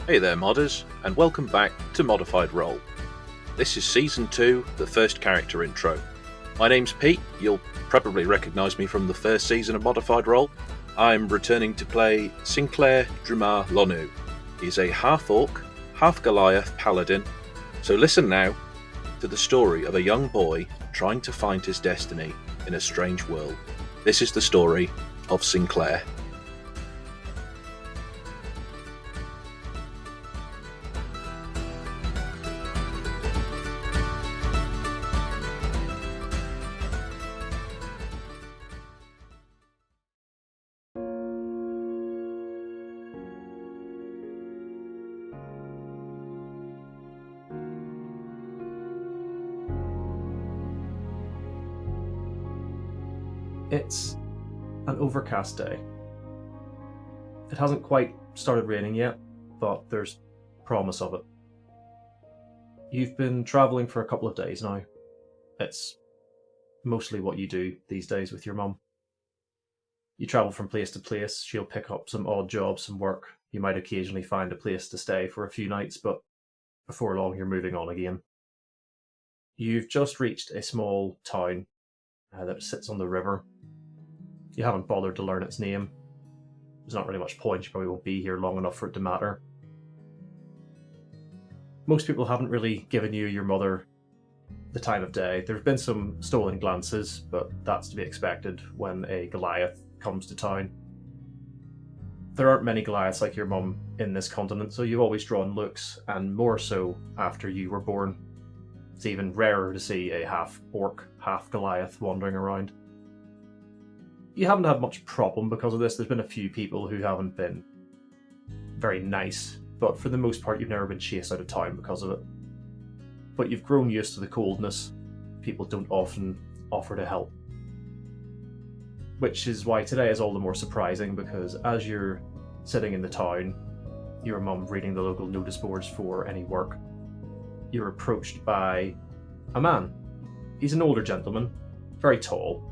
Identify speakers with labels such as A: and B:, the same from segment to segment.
A: Hey there modders, and welcome back to ModifedRoll. This is Season 2, the first character intro. My name's Pete, you'll probably recognise me from the first season of ModifedRoll. I'm returning to play Sinclair Drumar Lonu. He's a half-orc, half-goliath paladin, so listen now to the story of a young boy trying to find his destiny in a strange world. This is the story of Sinclair.
B: It's an overcast day. It hasn't quite started raining yet, but there's promise of it. You've been travelling for a couple of days now. It's mostly what you do these days with your mum. You travel from place to place, she'll pick up some odd jobs, some work. You might occasionally find a place to stay for a few nights, but before long you're moving on again. You've just reached a small town that sits on the river. You haven't bothered to learn its name. There's not really much point, you probably won't be here long enough for it to matter. Most people haven't really given you your mother the time of day. There have been some stolen glances, but that's to be expected when a Goliath comes to town. There aren't many Goliaths like your mum in this continent, so you've always drawn looks, and more so after you were born. It's even rarer to see a half-orc, half-goliath wandering around. You haven't had much problem because of this. There's been a few people who haven't been very nice, but for the most part you've never been chased out of town because of it. But you've grown used to the coldness. People don't often offer to help. Which is why today is all the more surprising, because as you're sitting in the town, your mum reading the local notice boards for any work, you're approached by a man. He's an older gentleman, very tall,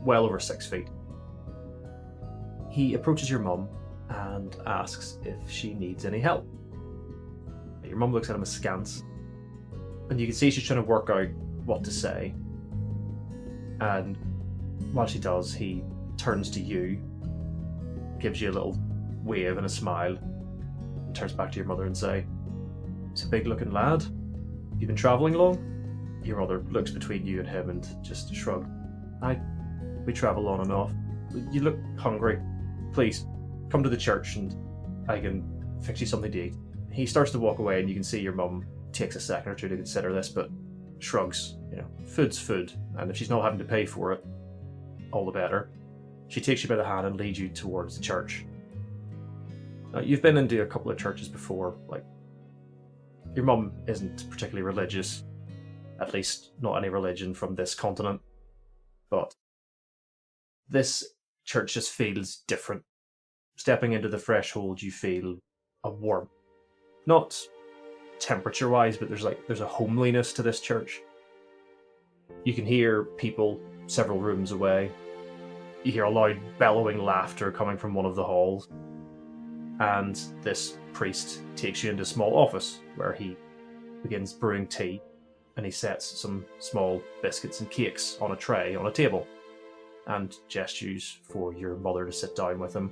B: well over 6 feet. He approaches your mum and asks if she needs any help. Your mum looks at him askance, and you can see she's trying to work out what to say. And while she does, he turns to you, gives you a little wave and a smile, and turns back to your mother and say, "He's a big-looking lad. You've been travelling long?" Your mother looks between you and him and just shrugged. We travel on and off. You look hungry. Please, come to the church and I can fix you something to eat. He starts to walk away and you can see your mum takes a second or two to consider this, but shrugs. Food's food, and if she's not having to pay for it, all the better. She takes you by the hand and leads you towards the church. Now, you've been into a couple of churches before. Your mum isn't particularly religious, at least not any religion from this continent, but this church just feels different. Stepping into the threshold, you feel a warmth. Not temperature-wise, but there's a homeliness to this church. You can hear people several rooms away. You hear a loud bellowing laughter coming from one of the halls. And this priest takes you into a small office where he begins brewing tea, and he sets some small biscuits and cakes on a tray on a table and gestures for your mother to sit down with him.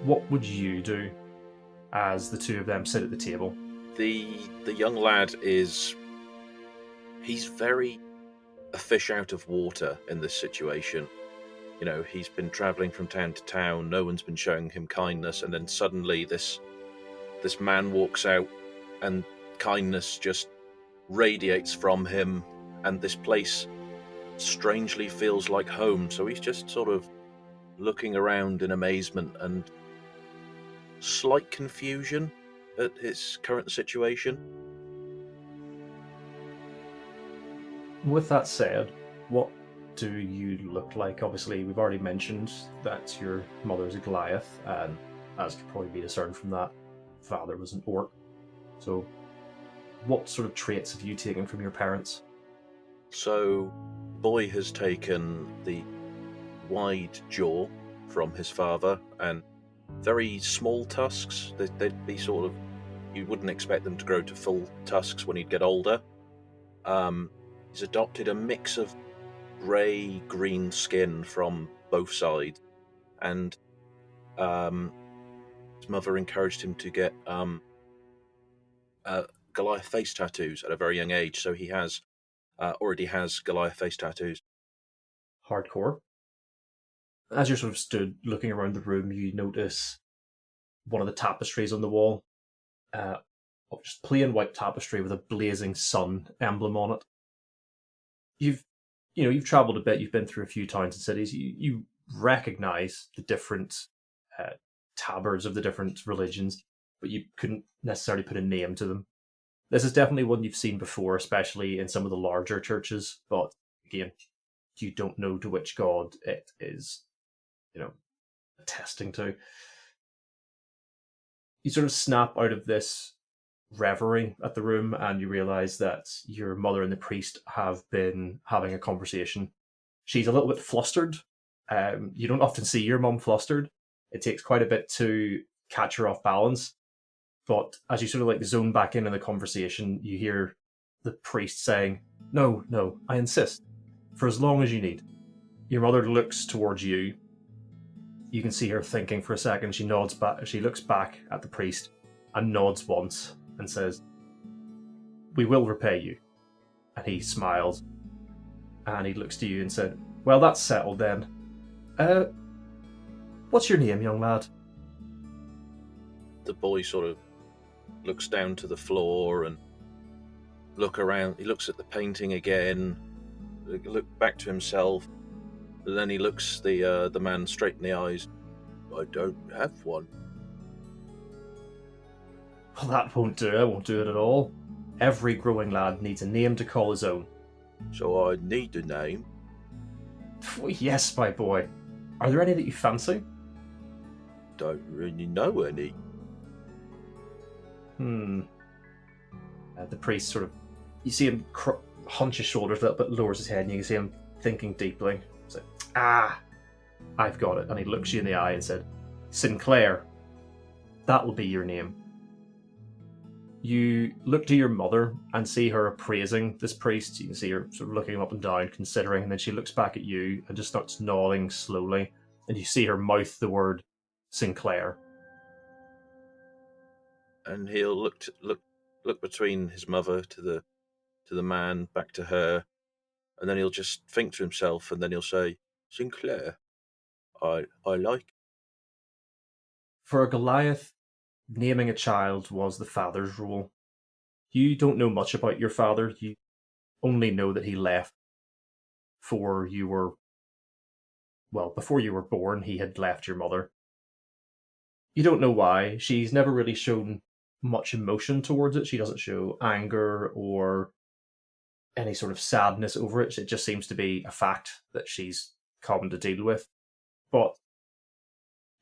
B: What would you do as the two of them sit at the table?
A: The young lad he's very a fish out of water in this situation. He's been travelling from town to town, no one's been showing him kindness, and then suddenly this man walks out and kindness just radiates from him, and this place strangely feels like home. So he's just sort of looking around in amazement and slight confusion at his current situation.
B: With that said, what do you look like? Obviously, we've already mentioned that your mother's a Goliath, and as could probably be discerned from that, father was an orc. So what sort of traits have you taken from your parents?
A: So, boy has taken the wide jaw from his father, and very small tusks. They'd be sort of, you wouldn't expect them to grow to full tusks when he'd get older. He's adopted a mix of grey-green skin from both sides, and his mother encouraged him to get Goliath face tattoos at a very young age, so he already has Goliath face tattoos.
B: Hardcore. As you're sort of stood looking around the room, you notice one of the tapestries on the wall, just plain white tapestry with a blazing sun emblem on it. You've travelled a bit. You've been through a few towns and cities. You recognise the different tabards of the different religions, but you couldn't necessarily put a name to them. This is definitely one you've seen before, especially in some of the larger churches. But again, you don't know to which god it is, attesting to. You sort of snap out of this reverie at the room, and you realise that your mother and the priest have been having a conversation. She's a little bit flustered. You don't often see your mum flustered. It takes quite a bit to catch her off balance. But as you sort of zone back in the conversation, you hear the priest saying, No, I insist. For as long as you need. Your mother looks towards you. You can see her thinking for a second. She nods back. She looks back at the priest and nods once and says, We will repay you. And he smiles. And he looks to you and said, Well, that's settled then. What's your name, young lad?
A: The boy sort of looks down to the floor and look around. He looks at the painting again, look back to himself, and then he looks the man straight in the eyes. I don't have one.
B: Well, that won't do. I won't do it at all. Every growing lad needs a name to call his own.
A: So I need a name.
B: Yes, my boy. Are there any that you fancy?
A: Don't really know any.
B: The priest sort of, you see him hunch his shoulders a little bit, lowers his head, and you can see him thinking deeply. He's like, I've got it. And he looks you in the eye and said, Sinclair, that will be your name. You look to your mother and see her appraising this priest. You can see her sort of looking him up and down, considering, and then she looks back at you and just starts nodding slowly. And you see her mouth the word Sinclair.
A: And he'll look between his mother to the man, back to her, and then he'll just think to himself, and then he'll say, Sinclair, I like.
B: For a Goliath, naming a child was the father's role. You don't know much about your father. You only know that he left before you were born. He had left your mother. You don't know why. She's never really shown much emotion towards it. She doesn't show anger or any sort of sadness over it. It just seems to be a fact that she's come to deal with. But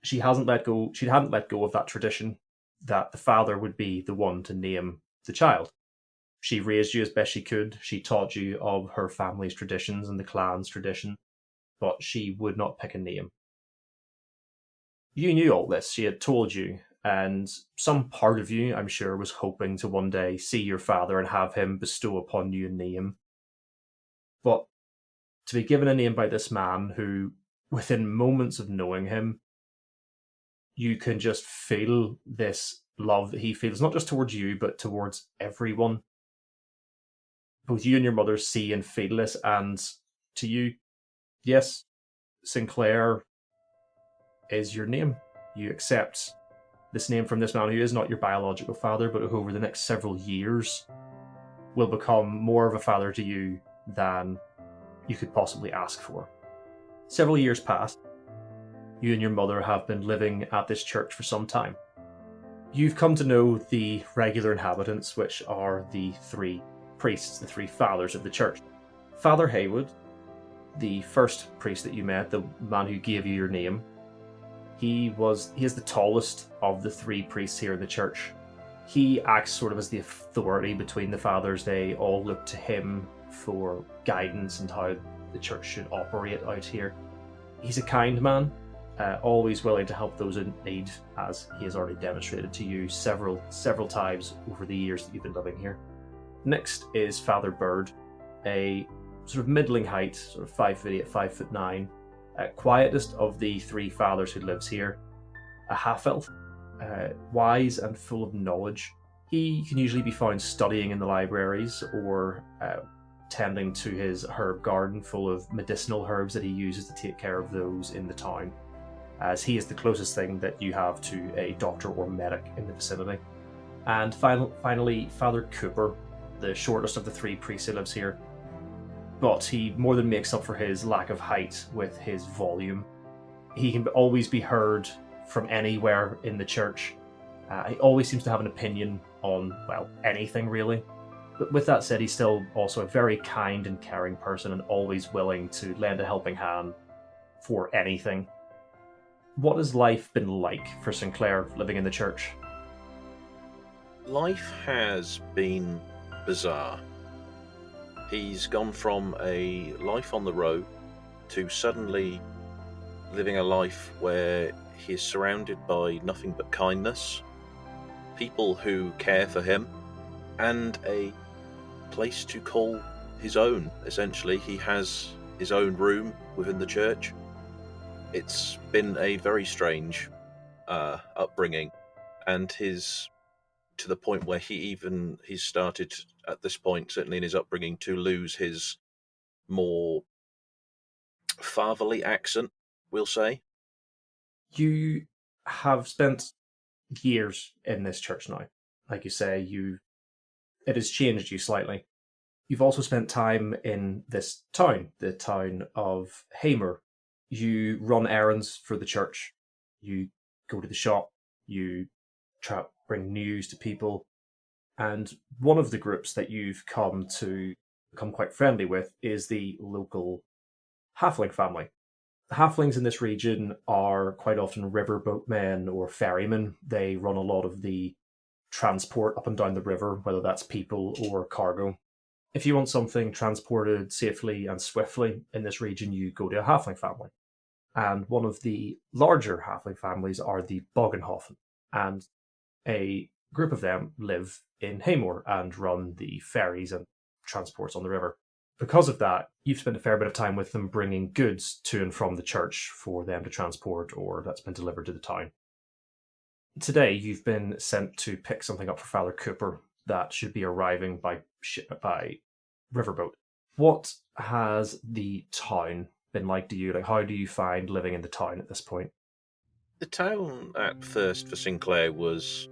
B: she hadn't let go of that tradition that the father would be the one to name the child. She raised you as best she could. She taught you of her family's traditions and the clan's tradition, but she would not pick a name. You knew all this. She had told you, and some part of you, I'm sure, was hoping to one day see your father and have him bestow upon you a name. But to be given a name by this man who, within moments of knowing him, you can just feel this love that he feels, not just towards you, but towards everyone. Both you and your mother see and feel this, and to you, yes, Sinclair is your name. You accept this name from this man who is not your biological father, but who over the next several years will become more of a father to you than you could possibly ask for. Several years past. You and your mother have been living at this church for some time. You've come to know the regular inhabitants, which are the three priests, the three fathers of the church. Father Haywood, the first priest that you met, the man who gave you your name, he is the tallest of the three priests here in the church. He acts sort of as the authority between the fathers. They all look to him for guidance and how the church should operate out here. He's a kind man. always willing to help those in need, as he has already demonstrated to you several times over the years that you've been living here. Next is Father Bird, a sort of middling height, sort of 5'8", 5'9", quietest of the three fathers who lives here, a half-elf, wise and full of knowledge. He can usually be found studying in the libraries or tending to his herb garden full of medicinal herbs that he uses to take care of those in the town, as he is the closest thing that you have to a doctor or medic in the vicinity. And finally, Father Cooper, the shortest of the three priests who lives here, but he more than makes up for his lack of height with his volume. He can always be heard from anywhere in the church. He always seems to have an opinion on, well, anything really. But with that said, he's still also a very kind and caring person and always willing to lend a helping hand for anything. What has life been like for Sinclair living in the church?
A: Life has been bizarre. He's gone from a life on the road to suddenly living a life where he is surrounded by nothing but kindness, people who care for him, and a place to call his own, essentially. He has his own room within the church. It's been a very strange upbringing, and to the point where he's started at this point, certainly in his upbringing, to lose his more fatherly accent, we'll say.
B: You have spent years in this church now. Like you say, it has changed you slightly. You've also spent time in this town, the town of Hamer. You run errands for the church. You go to the shop. You try to bring news to people. And one of the groups that you've come to become quite friendly with is the local halfling family. The halflings in this region are quite often riverboatmen or ferrymen. They run a lot of the transport up and down the river, whether that's people or cargo. If you want something transported safely and swiftly in this region, you go to a halfling family. And one of the larger halfling families are the Boggenhofen. And a group of them live in Haymore and run the ferries and transports on the river. Because of that, you've spent a fair bit of time with them bringing goods to and from the church for them to transport, or that's been delivered to the town. Today, you've been sent to pick something up for Father Cooper that should be arriving by riverboat. What has the town been like to you? Like, how do you find living in the town at this point?
A: The town at first for Sinclair was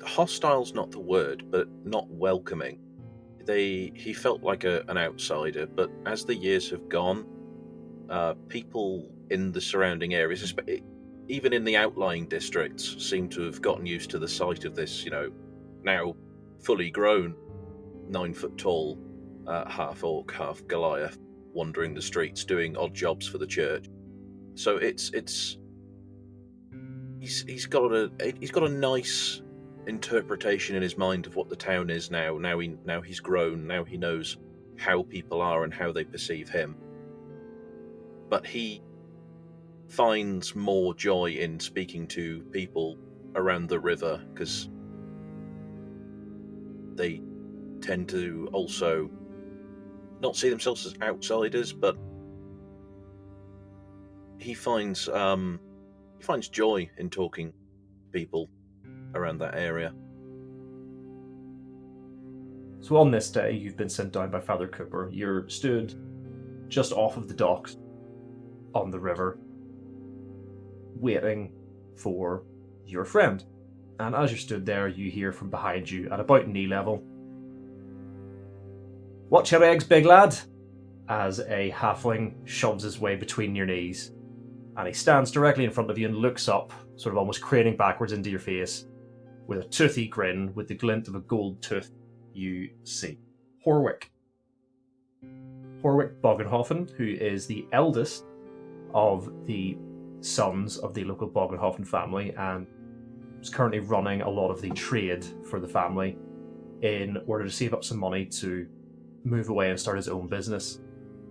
A: hostile's not the word, but not welcoming. He felt like an outsider, but as the years have gone, people in the surrounding areas, even in the outlying districts, seem to have gotten used to the sight of this, now fully grown, 9-foot-tall, half-orc, half-goliath, wandering the streets, doing odd jobs for the church. So he's got a nice interpretation in his mind of what the town is now. Now he's grown. Now he knows how people are and how they perceive him. But he finds more joy in speaking to people around the river, because they tend to also not see themselves as outsiders, but he finds joy in talking to people around that area.
B: So on this day, you've been sent down by Father Cooper. You're stood just off of the docks on the river, waiting for your friend. And as you're stood there, you hear from behind you at about knee level, "Watch your eggs, big lad," as a halfling shoves his way between your knees. And he stands directly in front of you and looks up, sort of almost craning backwards into your face, with a toothy grin, with the glint of a gold tooth. You see Horwick Boggenhofen, who is the eldest of the sons of the local Boggenhofen family, and is currently running a lot of the trade for the family in order to save up some money to move away and start his own business.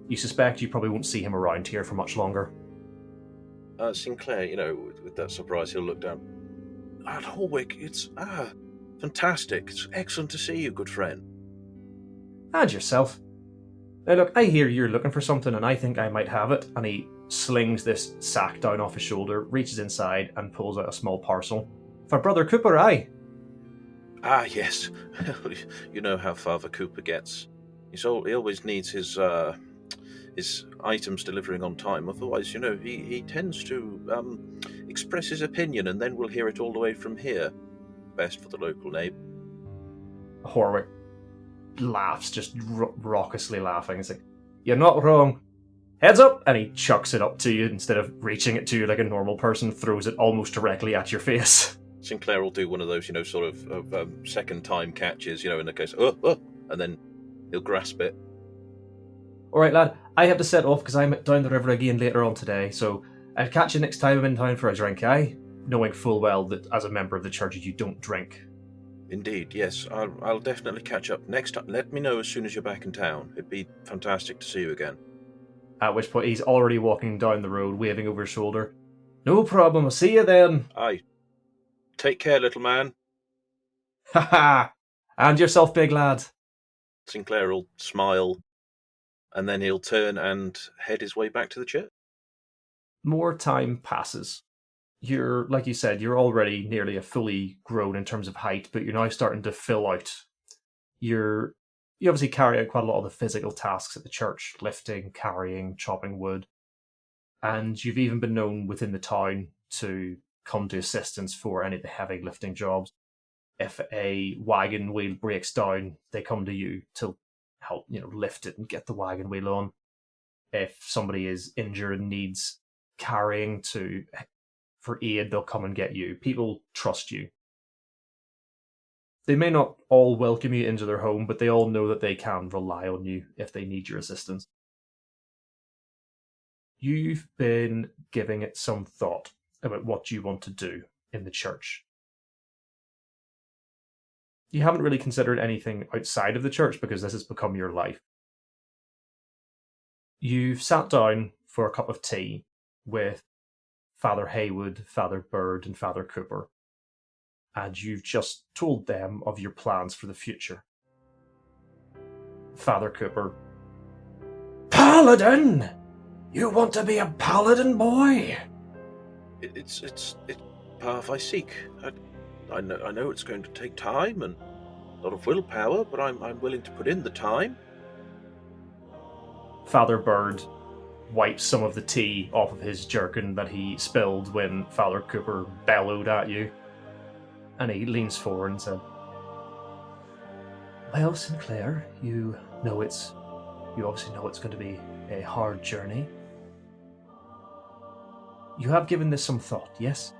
B: You suspect you probably won't see him around here for much longer.
A: Sinclair, with that surprise, he'll look down. Horwick, it's fantastic. It's excellent to see you, good friend.
B: And yourself. Now look, I hear you're looking for something and I think I might have it. And he slings this sack down off his shoulder, reaches inside and pulls out a small parcel. For Brother Cooper, aye.
A: Ah, yes. You know how Father Cooper gets. He always needs his items delivering on time. Otherwise, he tends to express his opinion and then we'll hear it all the way from here. Best for the local neighbour.
B: Horwick laughs, just raucously laughing. He's like, "You're not wrong. Heads up!" And he chucks it up to you instead of reaching it to you like a normal person, throws it almost directly at your face.
A: Sinclair will do one of those, sort of second time catches, in the case, and then he'll grasp it.
B: All right, lad. I have to set off because I'm down the river again later on today, so I'll catch you next time I'm in town for a drink, aye? Knowing full well that as a member of the church you don't drink.
A: Indeed, yes. I'll definitely catch up next time. Let me know as soon as you're back in town. It'd be fantastic to see you again.
B: At which point he's already walking down the road, waving over his shoulder. No problem, I'll see you then.
A: Aye. Take care, little man.
B: Ha ha! And yourself, big lad.
A: Sinclair will smile, and then he'll turn and head his way back to the church.
B: More time passes. You're, like you said, you're already nearly a fully grown in terms of height, but you're now starting to fill out. You obviously carry out quite a lot of the physical tasks at the church, lifting, carrying, chopping wood. And you've even been known within the town to come to assistance for any of the heavy lifting jobs. If a wagon wheel breaks down, they come to you to help, lift it and get the wagon wheel on. If somebody is injured and needs carrying for aid, they'll come and get you. People trust you. They may not all welcome you into their home, but they all know that they can rely on you if they need your assistance. You've been giving it some thought about what you want to do in the church. You haven't really considered anything outside of the church because this has become your life. You've sat down for a cup of tea with Father Haywood, Father Bird, and Father Cooper, and you've just told them of your plans for the future. Father Cooper: Paladin! You want to be a paladin, boy?
A: It's path I seek. I know it's going to take time and a lot of willpower, but I'm willing to put in the time.
B: Father Bird wipes some of the tea off of his jerkin that he spilled when Father Cooper bellowed at you. And he leans forward and said, "Well, Sinclair, you obviously know it's going to be a hard journey. You have given this some thought, yes?"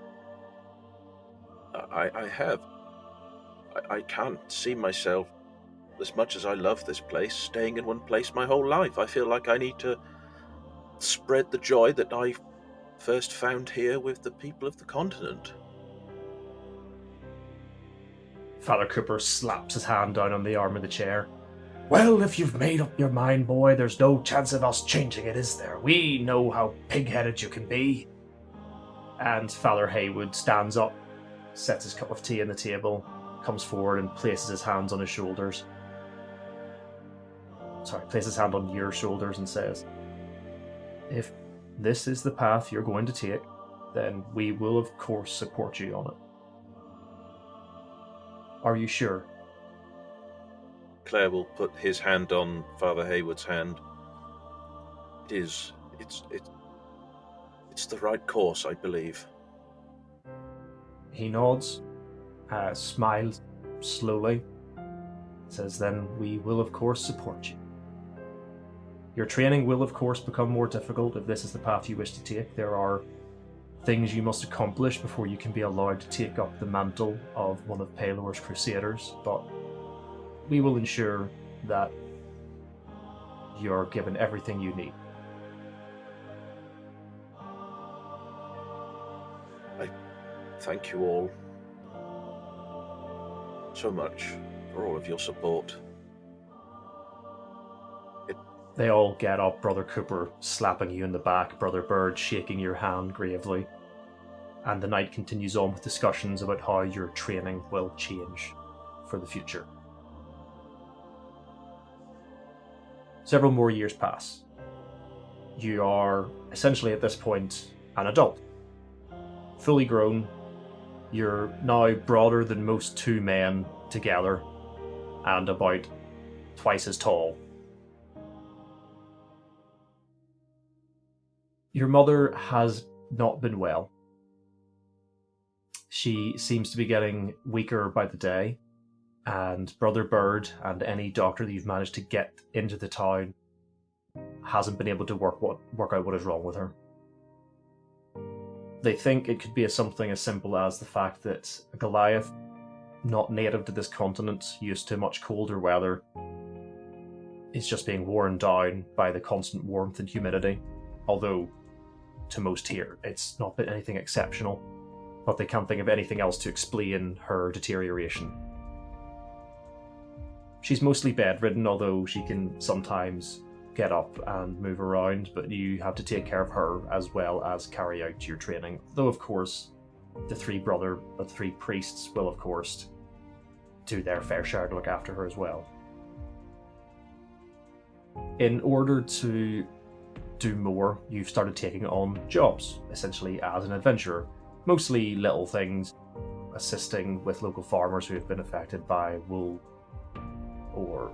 A: I have. I can't see myself, as much as I love this place, staying in one place my whole life. I feel like I need to spread the joy that I first found here with the people of the continent.
B: Father Cooper slaps his hand down on the arm of the chair. "Well, if you've made up your mind, boy, there's no chance of us changing it, is there? We know how pig-headed you can be." And Father Haywood stands up, sets his cup of tea on the table, comes forward and places his hands on his shoulders. Places his hand on your shoulders and says, "If this is the path you're going to take, then we will of course support you on it. Are you sure?"
A: Claire will put his hand on Father Haywood's hand. It's the right course, I believe.
B: He nods, smiles slowly, says, "Then we will of course support you. Your training will of course become more difficult if this is the path you wish to take. There are things you must accomplish before you can be allowed to take up the mantle of one of Palor's crusaders, but we will ensure that you're given everything you need."
A: I thank you all so much for all of your support. It
B: They all get up, Brother Cooper slapping you in the back, Brother Bird shaking your hand gravely, and the night continues on with discussions about how your training will change for the future. Several more years pass. You are essentially at this point an adult. Fully grown, you're now broader than most two men together, and about twice as tall. Your mother has not been well. She seems to be getting weaker by the day, and Brother Bird and any doctor that you've managed to get into the town hasn't been able to work out what is wrong with her. They think it could be something as simple as the fact that a Goliath, not native to this continent, used to much colder weather, is just being worn down by the constant warmth and humidity. Although, to most here, it's not been anything exceptional, but they can't think of anything else to explain her deterioration. She's mostly bedridden, although she can sometimes get up and move around, but you have to take care of her as well as carry out your training. Though, of course, the three priests will, of course, do their fair share to look after her as well. In order to do more, you've started taking on jobs, essentially as an adventurer. Mostly little things, assisting with local farmers who have been affected by wool, or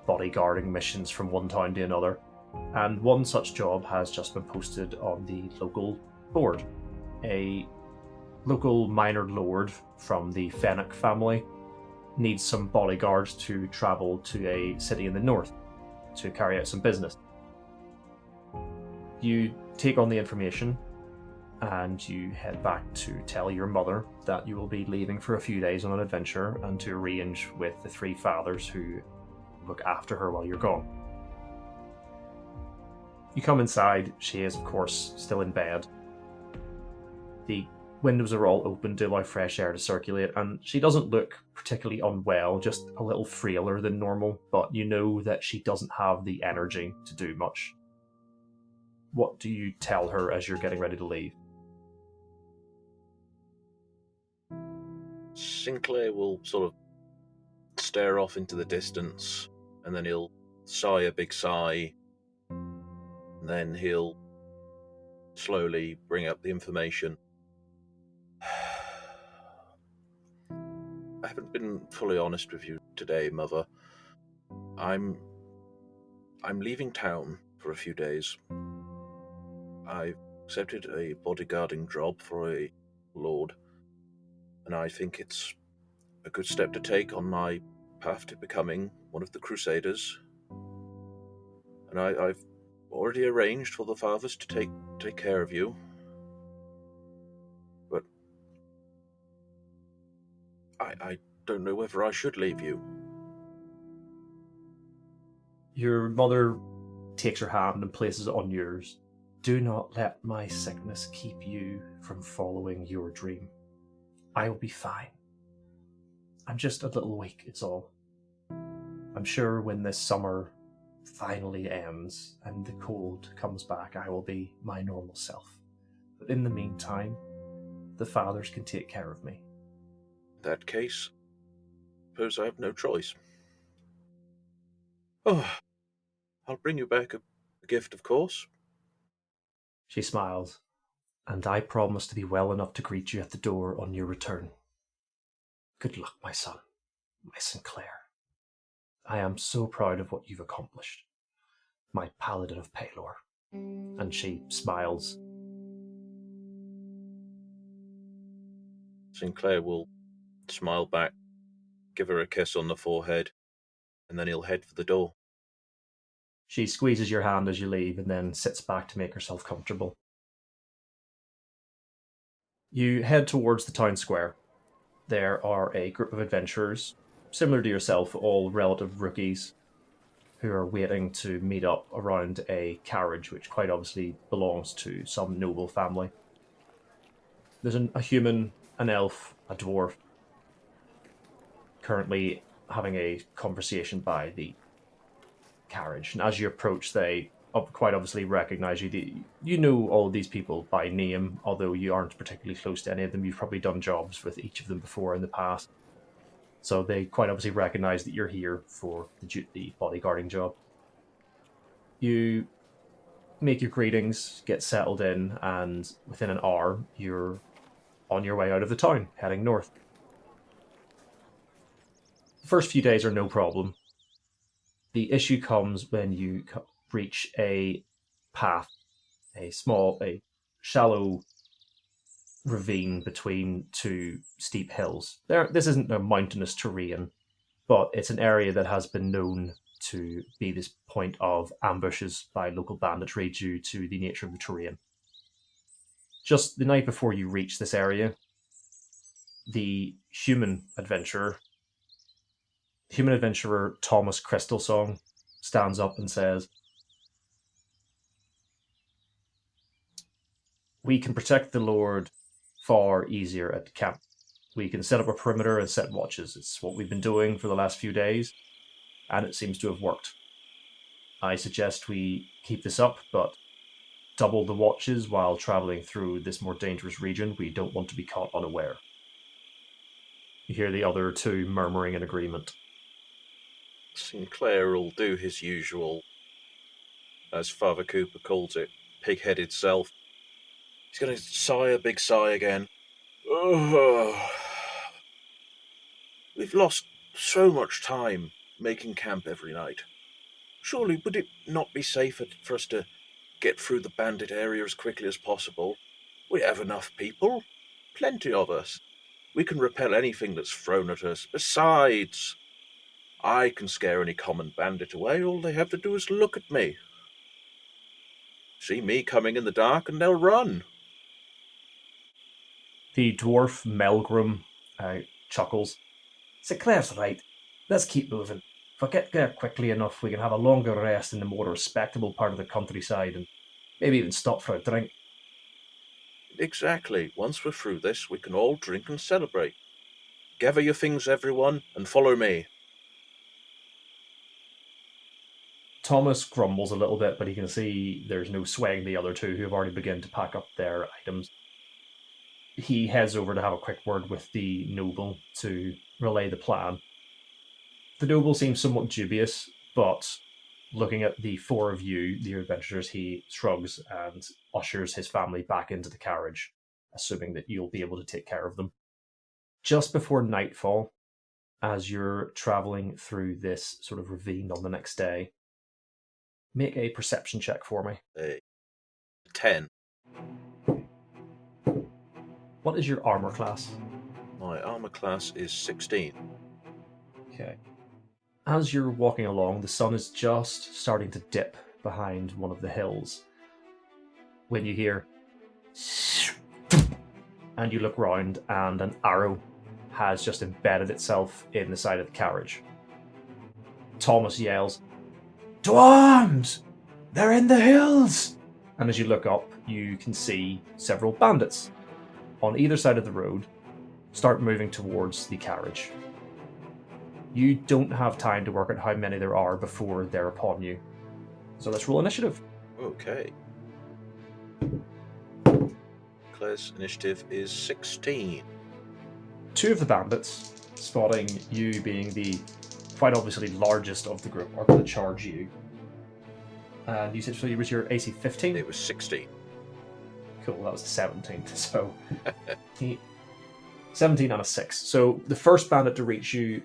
B: bodyguarding missions from one town to another. And one such job has just been posted on the local board. A local minor lord from the Fennec family needs some bodyguards to travel to a city in the north to carry out some business. You take on the information and you head back to tell your mother that you will be leaving for a few days on an adventure and to arrange with the three fathers who look after her while you're gone. You come inside. She is, of course, still in bed. The windows are all open to allow fresh air to circulate, and she doesn't look particularly unwell, just a little frailer than normal, but you know that she doesn't have the energy to do much. What do you tell her as you're getting ready to leave?
A: Sinclair will sort of stare off into the distance, and then he'll sigh a big sigh, and then he'll slowly bring up the information. I haven't been fully honest with you today, Mother. I'm leaving town for a few days. I've accepted a bodyguarding job for a lord, and I think it's a good step to take on my path to becoming one of the Crusaders. And I've already arranged for the fathers to take care of you. But I don't know whether I should leave you.
B: Your mother takes her hand and places it on yours. Do not let my sickness keep you from following your dream. I will be fine. I'm just a little weak, it's all. I'm sure when this summer finally ends and the cold comes back, I will be my normal self. But in the meantime, the fathers can take care of me.
A: In that case, suppose I have no choice. Oh, I'll bring you back a gift, of course.
B: She smiles, and I promise to be well enough to greet you at the door on your return. Good luck, my son, my Sinclair. I am so proud of what you've accomplished, my Paladin of Palor. And she smiles.
A: Sinclair will smile back, give her a kiss on the forehead, and then he'll head for the door.
B: She squeezes your hand as you leave and then sits back to make herself comfortable. You head towards the town square. There are a group of adventurers, similar to yourself, all relative rookies, who are waiting to meet up around a carriage which quite obviously belongs to some noble family. There's a human, an elf, a dwarf, currently having a conversation by the carriage. And as you approach, they quite obviously recognize you. You know all of these people by name, although you aren't particularly close to any of them. You've probably done jobs with each of them before in the past. So they quite obviously recognize that you're here for the bodyguarding job. You make your greetings, get settled in, and within an hour, you're on your way out of the town, heading north. The first few days are no problem. The issue comes when you reach a path, a shallow ravine between two steep hills. This isn't a mountainous terrain, but it's an area that has been known to be this point of ambushes by local banditry due to the nature of the terrain. Just the night before you reach this area, the human adventurer Thomas Crystalsong stands up and says, "We can protect the Lord far easier at camp. We can set up a perimeter and set watches. It's what we've been doing for the last few days, and it seems to have worked. I suggest we keep this up, but double the watches while traveling through this more dangerous region. We don't want to be caught unaware." You hear the other two murmuring in agreement.
A: Sinclair will do his usual, as Father Cooper calls it, pig-headed self. He's going to sigh a big sigh again. Oh, we've lost so much time making camp every night. Surely would it not be safer for us to get through the bandit area as quickly as possible? We have enough people, plenty of us. We can repel anything that's thrown at us. Besides, I can scare any common bandit away. All they have to do is look at me. See me coming in the dark and they'll run.
B: The dwarf Melgrim chuckles. "Sinclair's right. Let's keep moving. If we get there quickly enough, we can have a longer rest in the more respectable part of the countryside and maybe even stop for a drink."
A: Exactly. Once we're through this, we can all drink and celebrate. Gather your things, everyone, and follow me.
B: Thomas grumbles a little bit, but he can see there's no swaying the other two who have already begun to pack up their items. He heads over to have a quick word with the noble to relay the plan. The noble seems somewhat dubious, but looking at the four of you, the adventurers, he shrugs and ushers his family back into the carriage, assuming that you'll be able to take care of them. Just before nightfall, as you're traveling through this sort of ravine on the next day, make a perception check for me.
A: 10.
B: What is your armor class?
A: My armor class is 16.
B: Okay. As you're walking along, the sun is just starting to dip behind one of the hills when you hear and you look round and an arrow has just embedded itself in the side of the carriage. Thomas yells, "To arms! They're in the hills!" And as you look up, you can see several bandits on either side of the road start moving towards the carriage. You don't have time to work out how many there are before they're upon you. So let's roll initiative.
A: Okay. Claire's initiative is 16.
B: Two of the bandits, spotting you being the quite obviously largest of the group, are going to charge you. And you said so it was your AC 15?
A: It was 16.
B: Cool, that was a 17. So 17 and a 6. So the first bandit to reach you,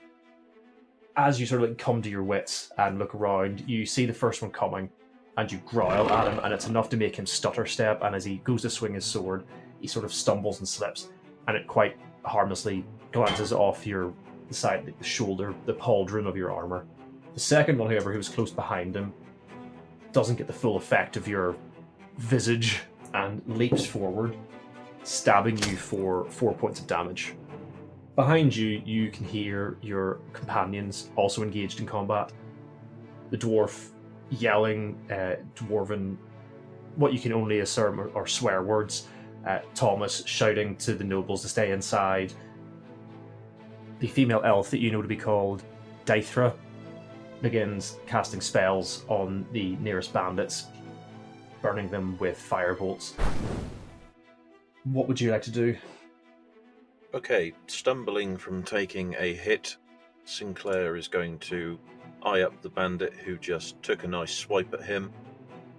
B: as you sort of come to your wits and look around, you see the first one coming and you growl at him, and it's enough to make him stutter step, and as he goes to swing his sword, he sort of stumbles and slips, and it quite harmlessly glances off your side, the shoulder, the pauldron of your armor. The second one, however, who was close behind him, doesn't get the full effect of your visage and leaps forward, stabbing you for 4 points of damage. Behind you, you can hear your companions also engaged in combat. The dwarf yelling dwarven, what you can only assume are swear words. Thomas shouting to the nobles to stay inside. The female elf that you know to be called Daithra begins casting spells on the nearest bandits, burning them with firebolts. What would you like to do?
A: Okay, stumbling from taking a hit, Sinclair is going to eye up the bandit who just took a nice swipe at him.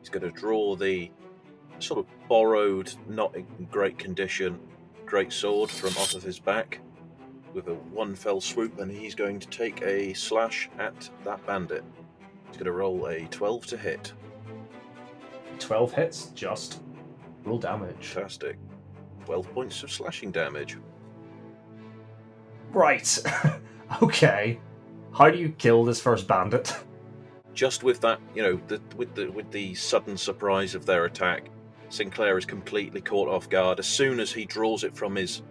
A: He's going to draw the sort of borrowed, not in great condition, great sword from off of his back with a one fell swoop, and he's going to take a slash at that bandit. He's going to roll a 12 to hit.
B: 12 hits, just roll damage.
A: Fantastic. 12 points of slashing damage.
B: Right. Okay. How do you kill this first bandit?
A: Just with that, with the sudden surprise of their attack, Sinclair is completely caught off guard. As soon as he draws it from his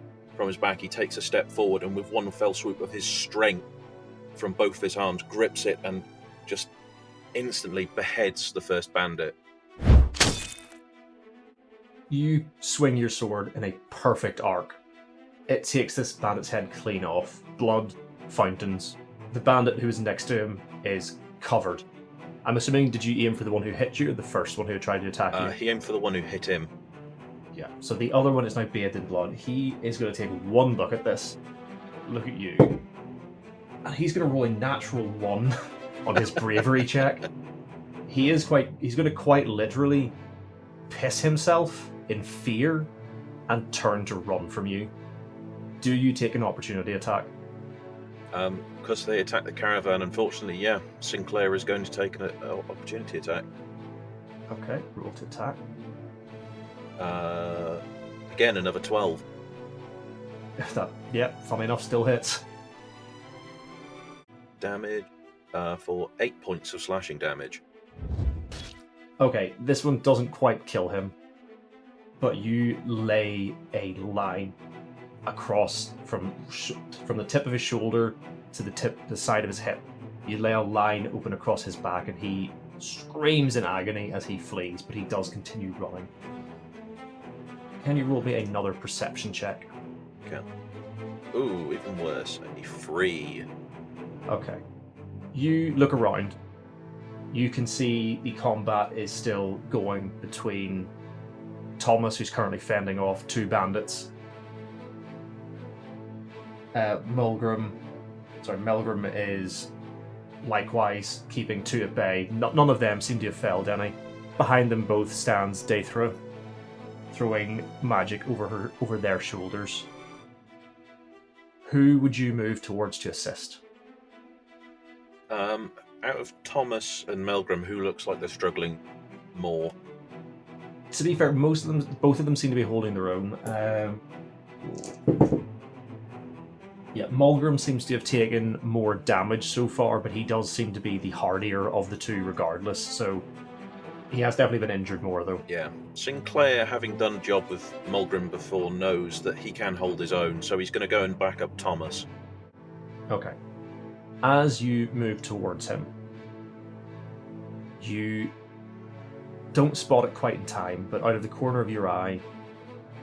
A: back, he takes a step forward and with one fell swoop of his strength from both his arms, grips it and just instantly beheads the first bandit.
B: You swing your sword in a perfect arc. It takes this bandit's head clean off. Blood, fountains. The bandit who is next to him is covered. I'm assuming, did you aim for the one who hit you or the first one who tried to attack you?
A: He aimed for the one who hit him.
B: Yeah, so the other one is now bathed in blood. He is going to take one look at this. Look at you. And he's going to roll a natural 1 on his bravery check. He's going to quite literally piss himself in fear and turn to run from you. Do you take an opportunity attack?
A: Because they attacked the caravan, unfortunately, yeah. Sinclair is going to take an opportunity attack.
B: Okay, roll to attack.
A: Again, another 12.
B: Funny enough, still hits.
A: Damage for 8 points of slashing damage.
B: Okay, this one doesn't quite kill him, but you lay a line across from the tip of his shoulder to the side of his hip. You lay a line open across his back, and he screams in agony as he flees, but he does continue running. Can you roll me another perception check?
A: Okay. Ooh, even worse. A 3.
B: Okay. You look around. You can see the combat is still going between Thomas, who's currently fending off 2 bandits. Melgrim is likewise keeping 2 at bay. None of them seem to have felled any. Behind them both stands Daethra, throwing magic over their shoulders. Who would you move towards to assist?
A: Out of Thomas and Melgrim, who looks like they're struggling more?
B: To be fair, both of them seem to be holding their own. Melgrim seems to have taken more damage so far, but he does seem to be the hardier of the 2 regardless, so he has definitely been injured more, though.
A: Yeah. Sinclair, having done a job with Melgrim before, knows that he can hold his own, so he's going to go and back up Thomas.
B: Okay. As you move towards him, you don't spot it quite in time, but out of the corner of your eye,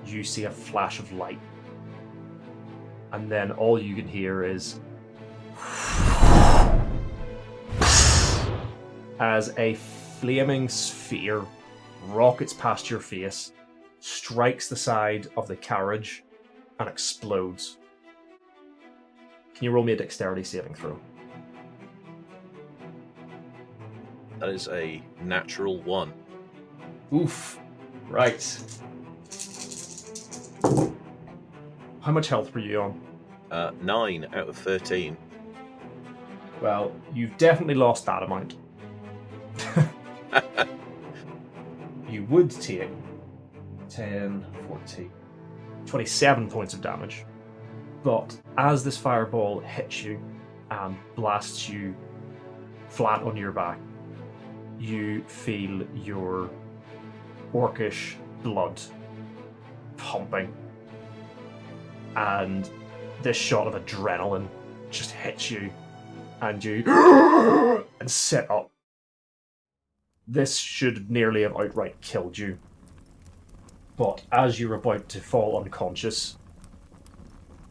B: you see a flash of light. And then all you can hear is as a flaming sphere rockets past your face, strikes the side of the carriage, and explodes. Can you roll me a dexterity saving throw?
A: That is a natural 1.
B: Oof. Right. How much health were you on?
A: 9 out of 13.
B: Well, you've definitely lost that amount. You would take 10, 14, 27 points of damage. But as this fireball hits you and blasts you flat on your back, you feel your orcish blood pumping. And this shot of adrenaline just hits you, and you and sit up. This should nearly have outright killed you. But as you're about to fall unconscious,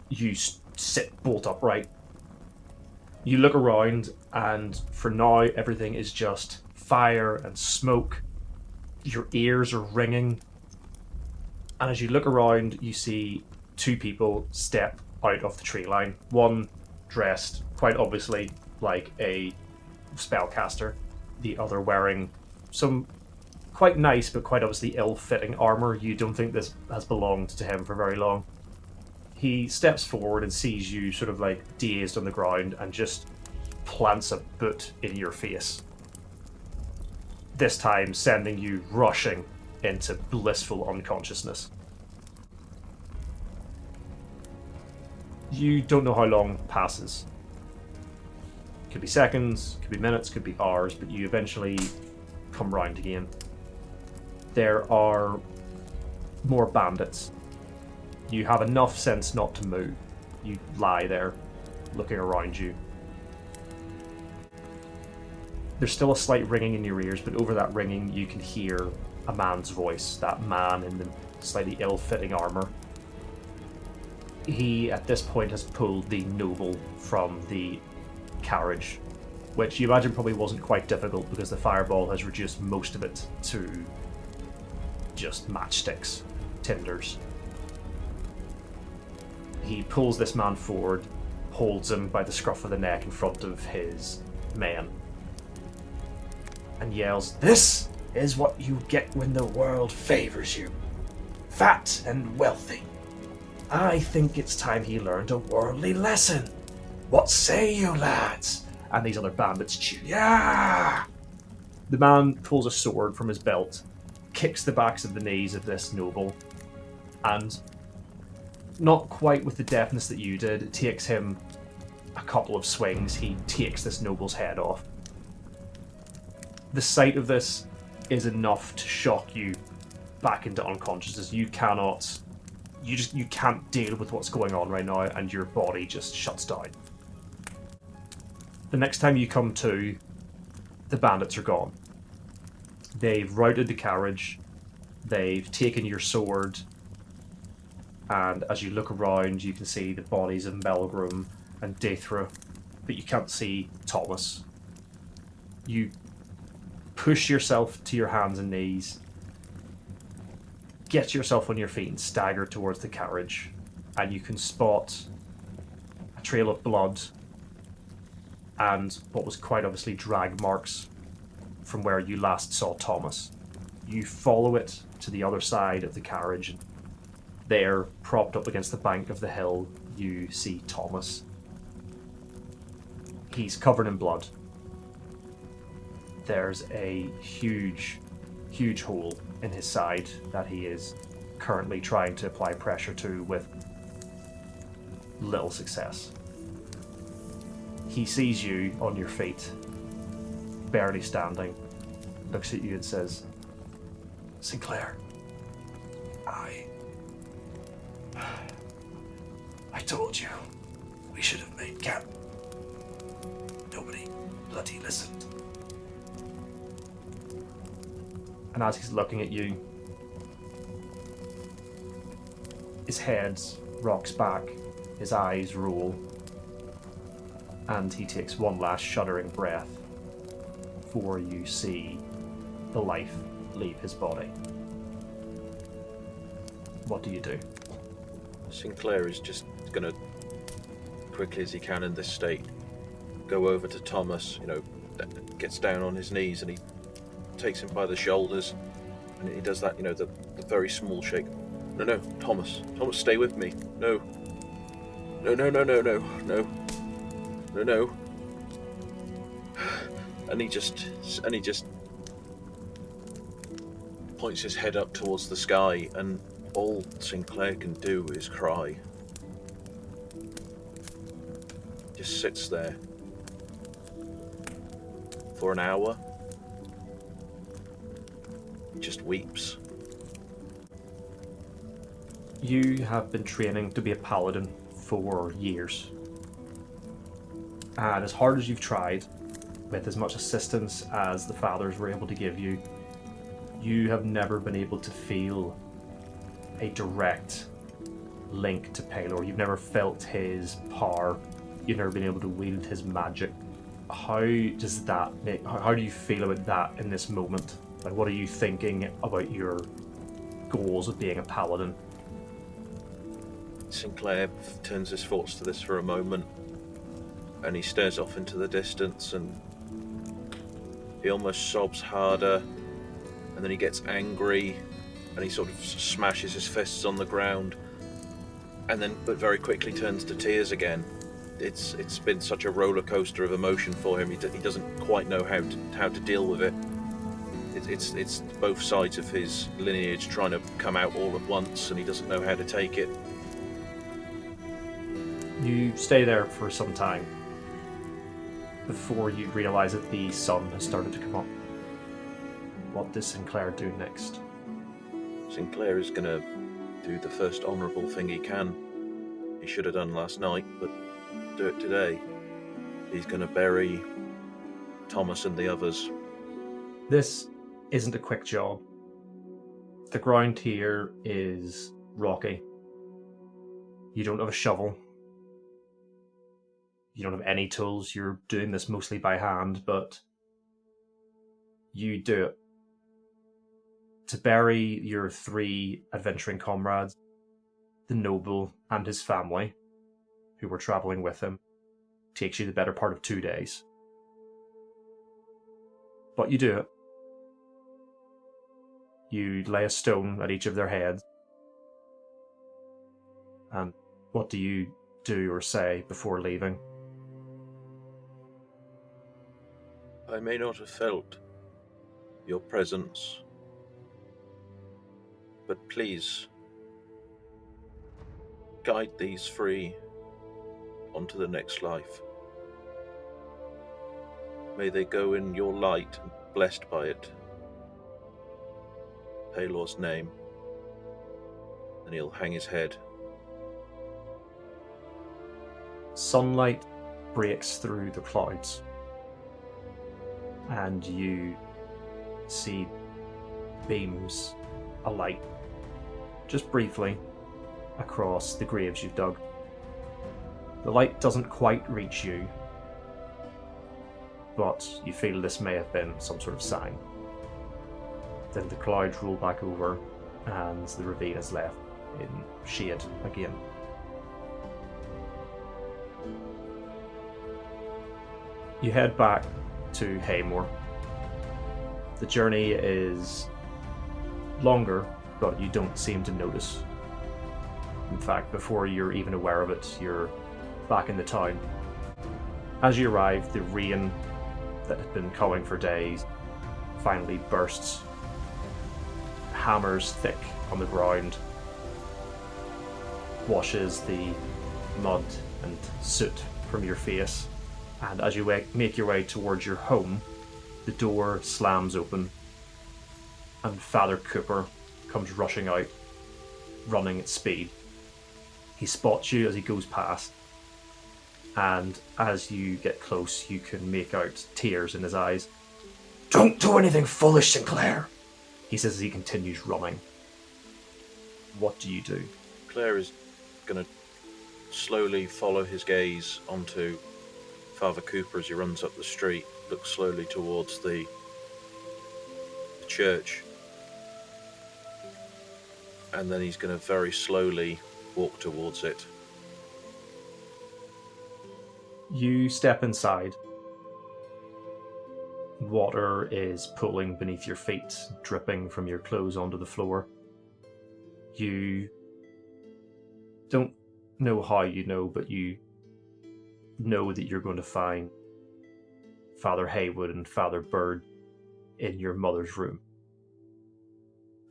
B: you sit bolt upright. You look around, And for now, everything is just fire and smoke. Your ears are ringing. And as you look around, you see two people step out of the tree line. One dressed quite obviously like a spellcaster, the other wearing some quite nice but quite obviously ill-fitting armor. You don't think this has belonged to him for very long. He steps forward and sees you sort of like dazed on the ground and just plants a boot in your face. This time sending you rushing into blissful unconsciousness. You don't know how long passes. Could be seconds, could be minutes, could be hours, but you eventually come round again. There are more bandits. You have enough sense not to move. You lie there, looking around you. There's still a slight ringing in your ears, but over that ringing you can hear a man's voice, that man in the slightly ill-fitting armor. He, at this point, has pulled the noble from the carriage, which you imagine probably wasn't quite difficult because the fireball has reduced most of it to just matchsticks, tinders. He pulls this man forward, holds him by the scruff of the neck in front of his men, and yells, "This is what you get when the world favors you. Fat and wealthy. I think it's time he learned a worldly lesson. What say you, lads?" And these other bandits cheer. Yeah! The man pulls a sword from his belt, kicks the backs of the knees of this noble, and not quite with the deftness that you did, it takes him a couple of swings. He takes this noble's head off. The sight of this is enough to shock you back into unconsciousness. You can't deal with what's going on right now, and your body just shuts down. The next time you come to, the bandits are gone. They've routed the carriage, they've taken your sword, and as you look around you can see the bodies of Melgrim and Daethra, but you can't see Thomas. You push yourself to your hands and knees, get yourself on your feet and stagger towards the carriage, and you can spot a trail of blood and what was quite obviously drag marks from where you last saw Thomas. You follow it to the other side of the carriage, and there, propped up against the bank of the hill, you see Thomas. He's covered in blood. There's a huge, huge hole in his side that he is currently trying to apply pressure to with little success. He sees you on your feet, barely standing, looks at you and says, "Sinclair, I told you we should have made camp. Nobody bloody listened." And as he's looking at you, his head rocks back, his eyes roll, and he takes one last shuddering breath before you see the life leave his body. What do you do?
A: Sinclair is just going to, quickly as he can in this state, go over to Thomas, gets down on his knees and he takes him by the shoulders and he does that, the very small shake. No, Thomas, stay with me. No. And he just points his head up towards the sky, and all Sinclair can do is cry. Just sits there for an hour. He just weeps.
B: You have been training to be a paladin for years. And as hard as you've tried, with as much assistance as the fathers were able to give you, you have never been able to feel a direct link to Pelor. You've never felt his power. You've never been able to wield his magic. how does that make? How do you feel about that in this moment? Like, what are you thinking about your goals of being a paladin?
A: Sinclair turns his thoughts to this for a moment, and he stares off into the distance, and he almost sobs harder, and then he gets angry, and he sort of smashes his fists on the ground, and then, but very quickly turns to tears again. It's been such a roller coaster of emotion for him. He doesn't quite know how to deal with it. It's both sides of his lineage trying to come out all at once, and he doesn't know how to take it.
B: You stay there for some time before you realise that the sun has started to come up. What does Sinclair do next?
A: Sinclair is going to do the first honourable thing he can. He should have done last night, but do it today. He's going to bury Thomas and the others.
B: This isn't a quick job. The ground here is rocky. You don't have a shovel. You don't have any tools. You're doing this mostly by hand, but you do it. To bury your 3 adventuring comrades, the noble and his family, who were travelling with him, takes you the better part of 2 days. But you do it. You lay a stone at each of their heads. And what do you do or say before leaving?
A: I may not have felt your presence, but please guide these 3 onto the next life. May they go in your light and blessed by it. Paylor's name. And he'll hang his head.
B: Sunlight breaks through the clouds, and you see beams alight, just briefly, across the graves you've dug. The light doesn't quite reach you, but you feel this may have been some sort of sign. Then the clouds roll back over, and the ravine is left in shade again. You head back to Haymore. The journey is longer, but you don't seem to notice. In fact, before you're even aware of it, you're back in the town. As you arrive, the rain that had been coming for days finally bursts, hammers thick on the ground, washes the mud and soot from your face, and as you make your way towards your home, the door slams open and Father Cooper comes rushing out, running at speed. He spots you as he goes past, and as you get close, you can make out tears in his eyes. "Don't do anything foolish, Sinclair," he says as he continues running. What do you do?
A: Claire is going to slowly follow his gaze onto Father Cooper as he runs up the street, looks slowly towards the church, and then he's going to very slowly walk towards it.
B: You step inside. Water is pooling beneath your feet, dripping from your clothes onto the floor. You don't know how you know, but you know that you're going to find Father Haywood and Father Bird in your mother's room.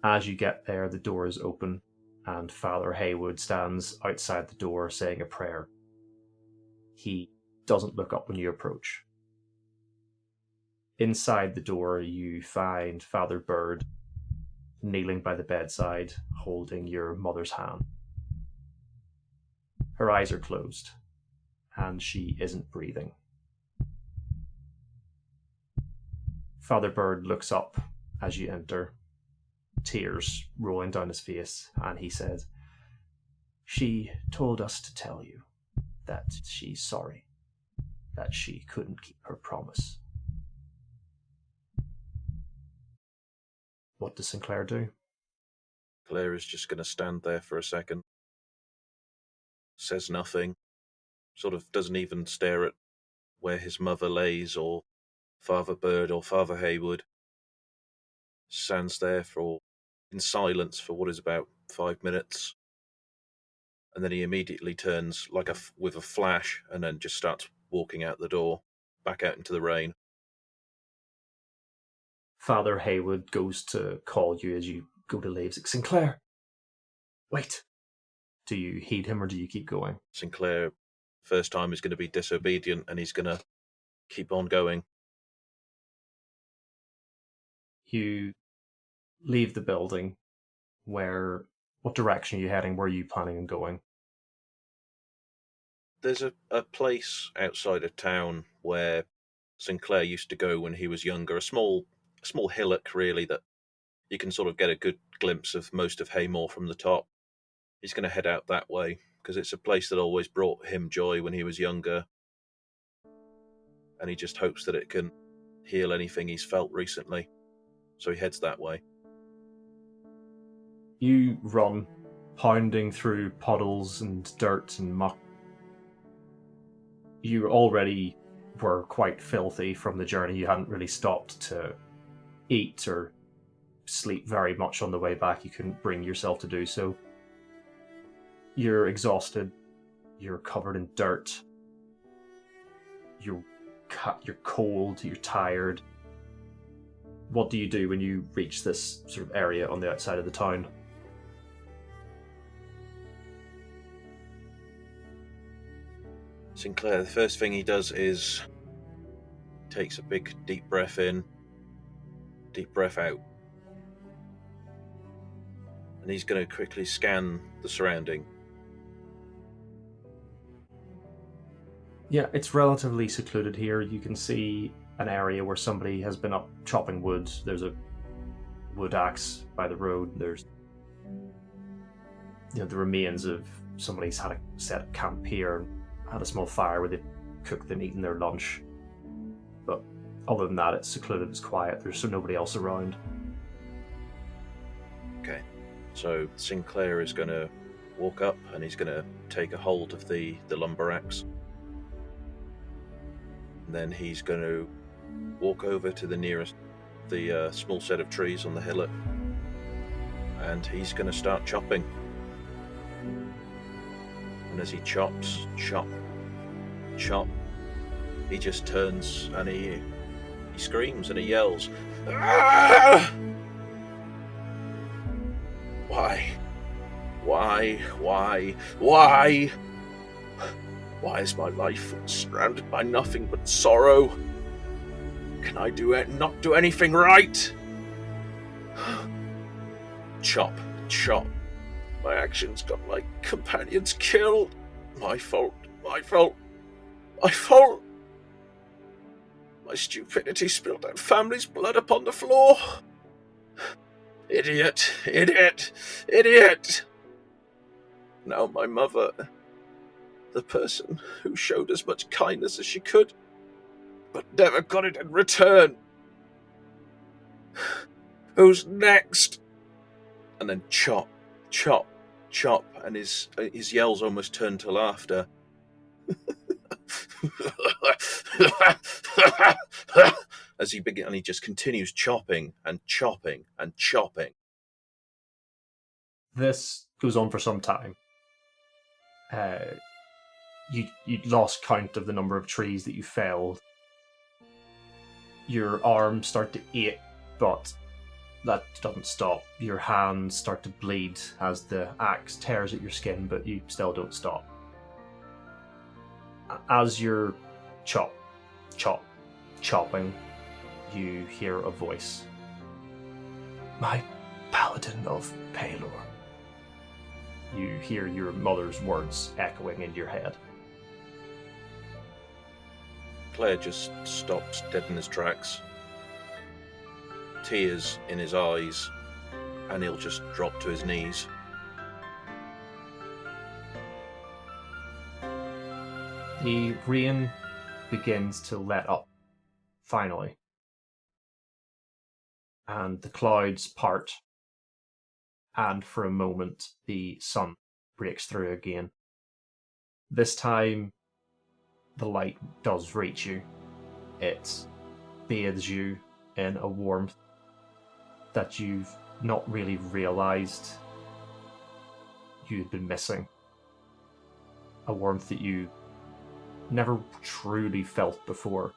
B: As you get there, the door is open, and Father Haywood stands outside the door saying a prayer. He doesn't look up when you approach. Inside the door, you find Father Bird kneeling by the bedside, holding your mother's hand. Her eyes are closed, and she isn't breathing. Father Bird looks up as you enter, tears rolling down his face, and he says, "She told us to tell you that she's sorry." that she couldn't keep her promise. What does Sinclair do?
A: Claire is just going to stand there for a second. Says nothing. Sort of doesn't even stare at where his mother lays or Father Bird or Father Haywood. Stands there in silence for what is about 5 minutes. And then he immediately turns with a flash and then just starts walking out the door, back out into the rain.
B: Father Haywood goes to call you as you go to leave. Sinclair, wait. Do you heed him or do you keep going?
A: Sinclair, first time, is going to be disobedient and he's going to keep on going.
B: You leave the building. What direction are you heading? Where are you planning on going?
A: There's a place outside of town where Sinclair used to go when he was younger, a small hillock, really, that you can sort of get a good glimpse of most of Haymore from the top. He's going to head out that way, because it's a place that always brought him joy when he was younger. And he just hopes that it can heal anything he's felt recently. So he heads that way.
B: You run, pounding through puddles and dirt and muck. You already were quite filthy from the journey. You hadn't really stopped to eat or sleep very much on the way back. You couldn't bring yourself to do so. You're exhausted. You're covered in dirt. You're cold. You're tired. What do you do when you reach this sort of area on the outside of the town?
A: Sinclair, the first thing he does is takes a big deep breath in, deep breath out. And he's going to quickly scan the surrounding.
B: Yeah, it's relatively secluded here. You can see an area where somebody has been up chopping wood. There's a wood axe by the road. There's the remains of somebody's had a set up camp here and had a small fire where they cooked and eaten their lunch. But other than that, it's secluded, it's quiet. There's nobody else around.
A: Okay, so Sinclair is going to walk up and he's going to take a hold of the lumber axe. And then he's going to walk over to the small set of trees on the hillock, and he's going to start chopping. And as he chops, chop, he just turns and he screams and he yells, "Ah! Why? Why is my life surrounded by nothing but sorrow? Can I not do anything right? Chop. My actions got my companions killed. My fault. My stupidity spilled that family's blood upon the floor. Idiot. Now my mother, the person who showed as much kindness as she could, but never got it in return. Who's next?" And then chop, and his yells almost turned to laughter. As he just continues chopping.
B: This goes on for some time. You lost count of the number of trees that you felled. Your arms start to ache, but that doesn't stop. Your hands start to bleed as the axe tears at your skin, but you still don't stop. As you're chopping, you hear a voice. "My Paladin of Palor." You hear your mother's words echoing in your head.
A: Claire just stops dead in his tracks, tears in his eyes, and he'll just drop to his knees.
B: The rain begins to let up, finally. And the clouds part, and for a moment the sun breaks through again. This time, the light does reach you. It bathes you in a warmth that you've not really realized you'd been missing. A warmth that you never truly felt before.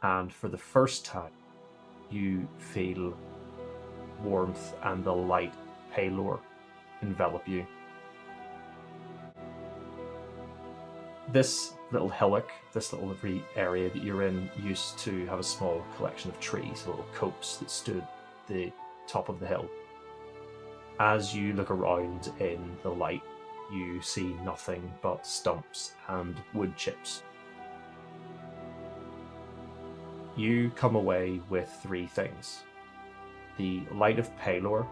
B: And for the first time, you feel warmth and the light Palor envelop you. This little hillock, this little area that you're in, used to have a small collection of trees, a little copse that stood at the top of the hill. As you look around in the light, you see nothing but stumps and wood chips. You come away with 3 things: the light of Palor,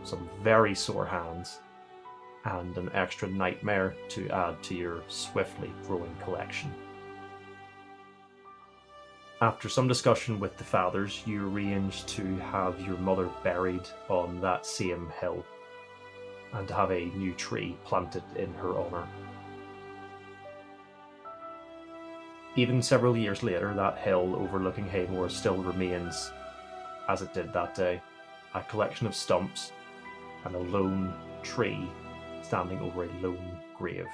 B: some very sore hands, and an extra nightmare to add to your swiftly growing collection. After some discussion with the fathers, you arrange to have your mother buried on that same hill, and to have a new tree planted in her honour. Even several years later, that hill overlooking Haymore still remains as it did that day, a collection of stumps and a lone tree standing over a lone grave.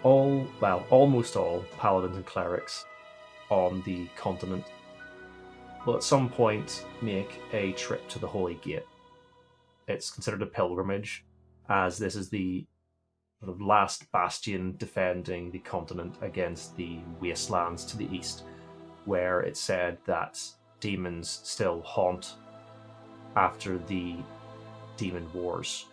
B: Almost all paladins and clerics on the continent will at some point make a trip to the Holy Gate. It's considered a pilgrimage, as this is the sort of last bastion defending the continent against the wastelands to the east, where it's said that demons still haunt after the demon wars.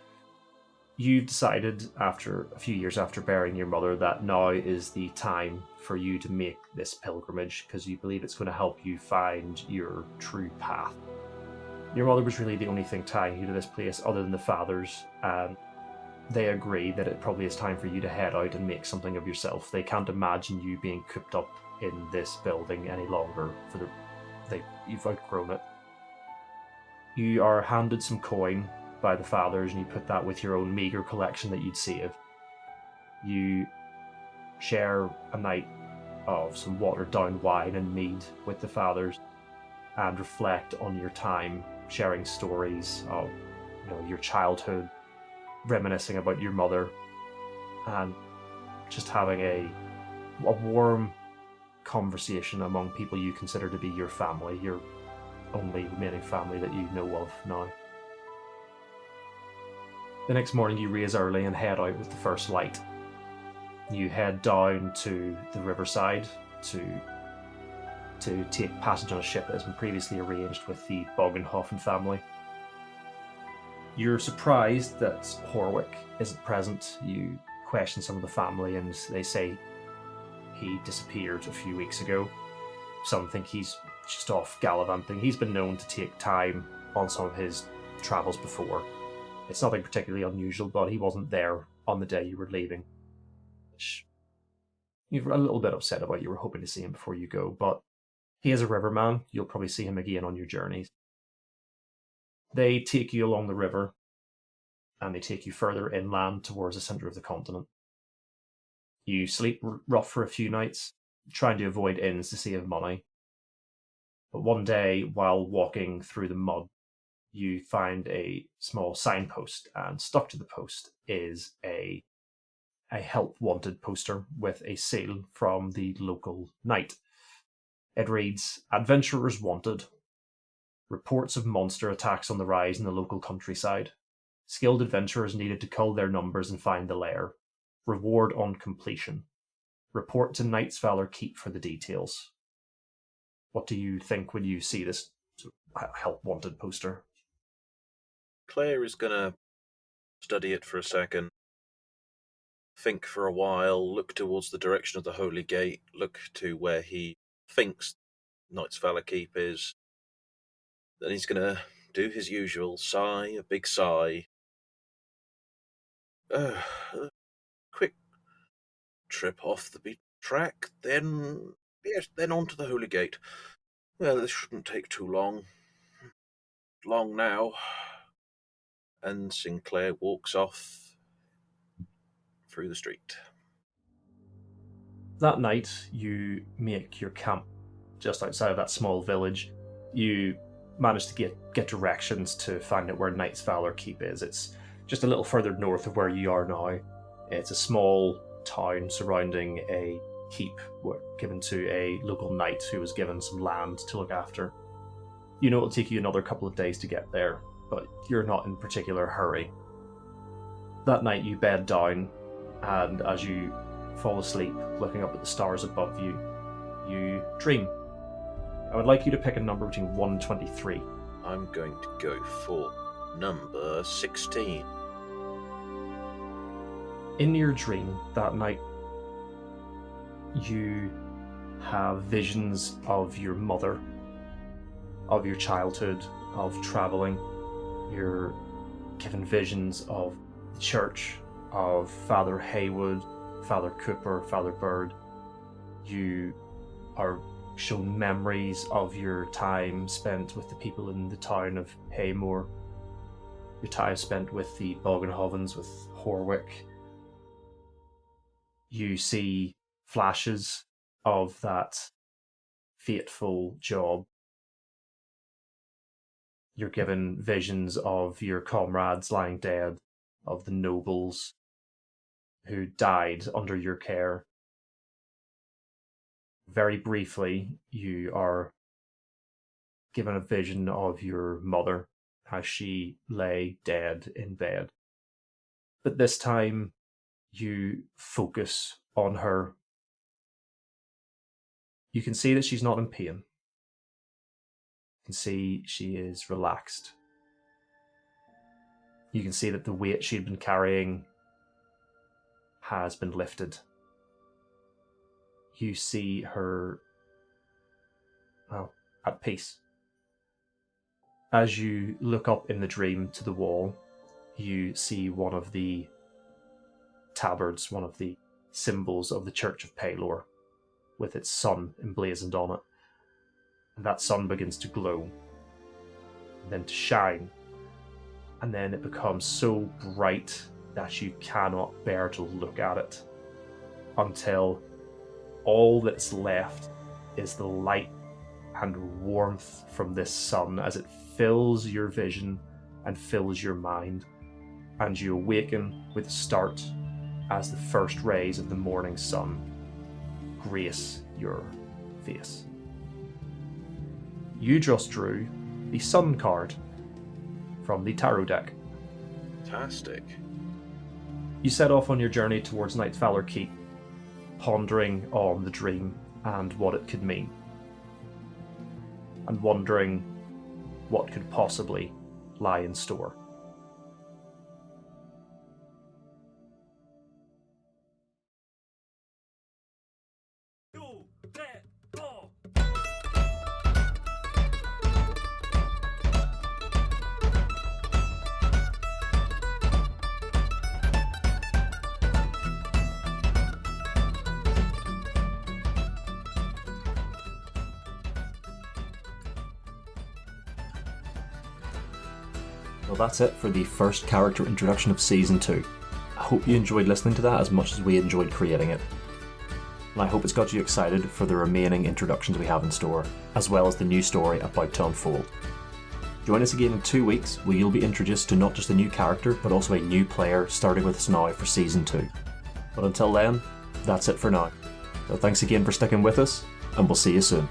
B: You've decided, after a few years after burying your mother, that now is the time for you to make this pilgrimage, because you believe it's going to help you find your true path. Your mother was really the only thing tying you to this place other than the fathers, and they agree that it probably is time for you to head out and make something of yourself. They can't imagine you being cooped up in this building any longer. You've outgrown it. You are handed some coin by the fathers, and you put that with your own meager collection that you'd saved. You share a night of some watered down wine and mead with the fathers, and reflect on your time, sharing stories of your childhood, reminiscing about your mother, and just having a warm conversation among people you consider to be your family, your only remaining family that you know of now. The next morning you raise early and head out with the first light. You head down to the riverside to take passage on a ship that has been previously arranged with the Bogenhofen family. You're surprised that Horwick isn't present. You question some of the family and they say he disappeared a few weeks ago. Some think he's just off gallivanting. He's been known to take time on some of his travels before. It's nothing particularly unusual, but he wasn't there on the day you were leaving, which you're a little bit upset about. You were hoping to see him before you go, but he is a riverman. You'll probably see him again on your journeys. They take you along the river, and they take you further inland towards the centre of the continent. You sleep rough for a few nights, trying to avoid inns to save money. But one day, while walking through the mud, you find a small signpost, and stuck to the post is a help wanted poster with a seal from the local knight. It reads, "Adventurers wanted. Reports of monster attacks on the rise in the local countryside. Skilled adventurers needed to cull their numbers and find the lair. Reward on completion. Report to Knight's Valor Keep for the details." What do you think when you see this help wanted poster?
A: Claire is going to study it for a second, think for a while, look towards the direction of the Holy Gate, look to where he thinks Knight's Valor Keep is. Then he's going to do his usual sigh, a big sigh. Quick trip off the beat track, then on to the Holy Gate. Well, this shouldn't take too long. Long now. And Sinclair walks off through the street.
B: That night, you make your camp just outside of that small village. You manage to get directions to find out where Knight's Valor Keep is. It's just a little further north of where you are now. It's a small town surrounding a keep given to a local knight who was given some land to look after. You know it'll take you another couple of days to get there, but you're not in particular hurry. That night you bed down, and as you fall asleep, looking up at the stars above you, you dream. I would like you to pick a number between 1 and 23.
A: I'm going to go for number 16.
B: In your dream that night, you have visions of your mother, of your childhood, of travelling. You're given visions of the church, of Father Haywood, Father Cooper, Father Bird. You are shown memories of your time spent with the people in the town of Haymore, your time spent with the Boggenhovens, with Horwick. You see flashes of that fateful job. You're given visions of your comrades lying dead, of the nobles who died under your care. Very briefly, you are given a vision of your mother as she lay dead in bed. But this time, you focus on her. You can see that she's not in pain. You can see she is relaxed. You can see that the weight she'd been carrying has been lifted. You see her, at peace. As you look up in the dream to the wall, you see one of the tabards, one of the symbols of the Church of Paylor, with its sun emblazoned on it. And that sun begins to glow, and then to shine, and then it becomes so bright that you cannot bear to look at it, until all that's left is the light and warmth from this sun as it fills your vision and fills your mind, and you awaken with a start as the first rays of the morning sun grace your face. You just drew the sun card from the tarot deck.
A: Fantastic.
B: You set off on your journey towards Knight's Valor Keep, pondering on the dream and what it could mean, and wondering what could possibly lie in store. Well, that's it for the first character introduction of Season 2. I hope you enjoyed listening to that as much as we enjoyed creating it. And I hope it's got you excited for the remaining introductions we have in store, as well as the new story about to unfold. Join us again in 2 weeks, where you'll be introduced to not just a new character, but also a new player starting with us now for Season 2. But until then, that's it for now. So thanks again for sticking with us, and we'll see you soon.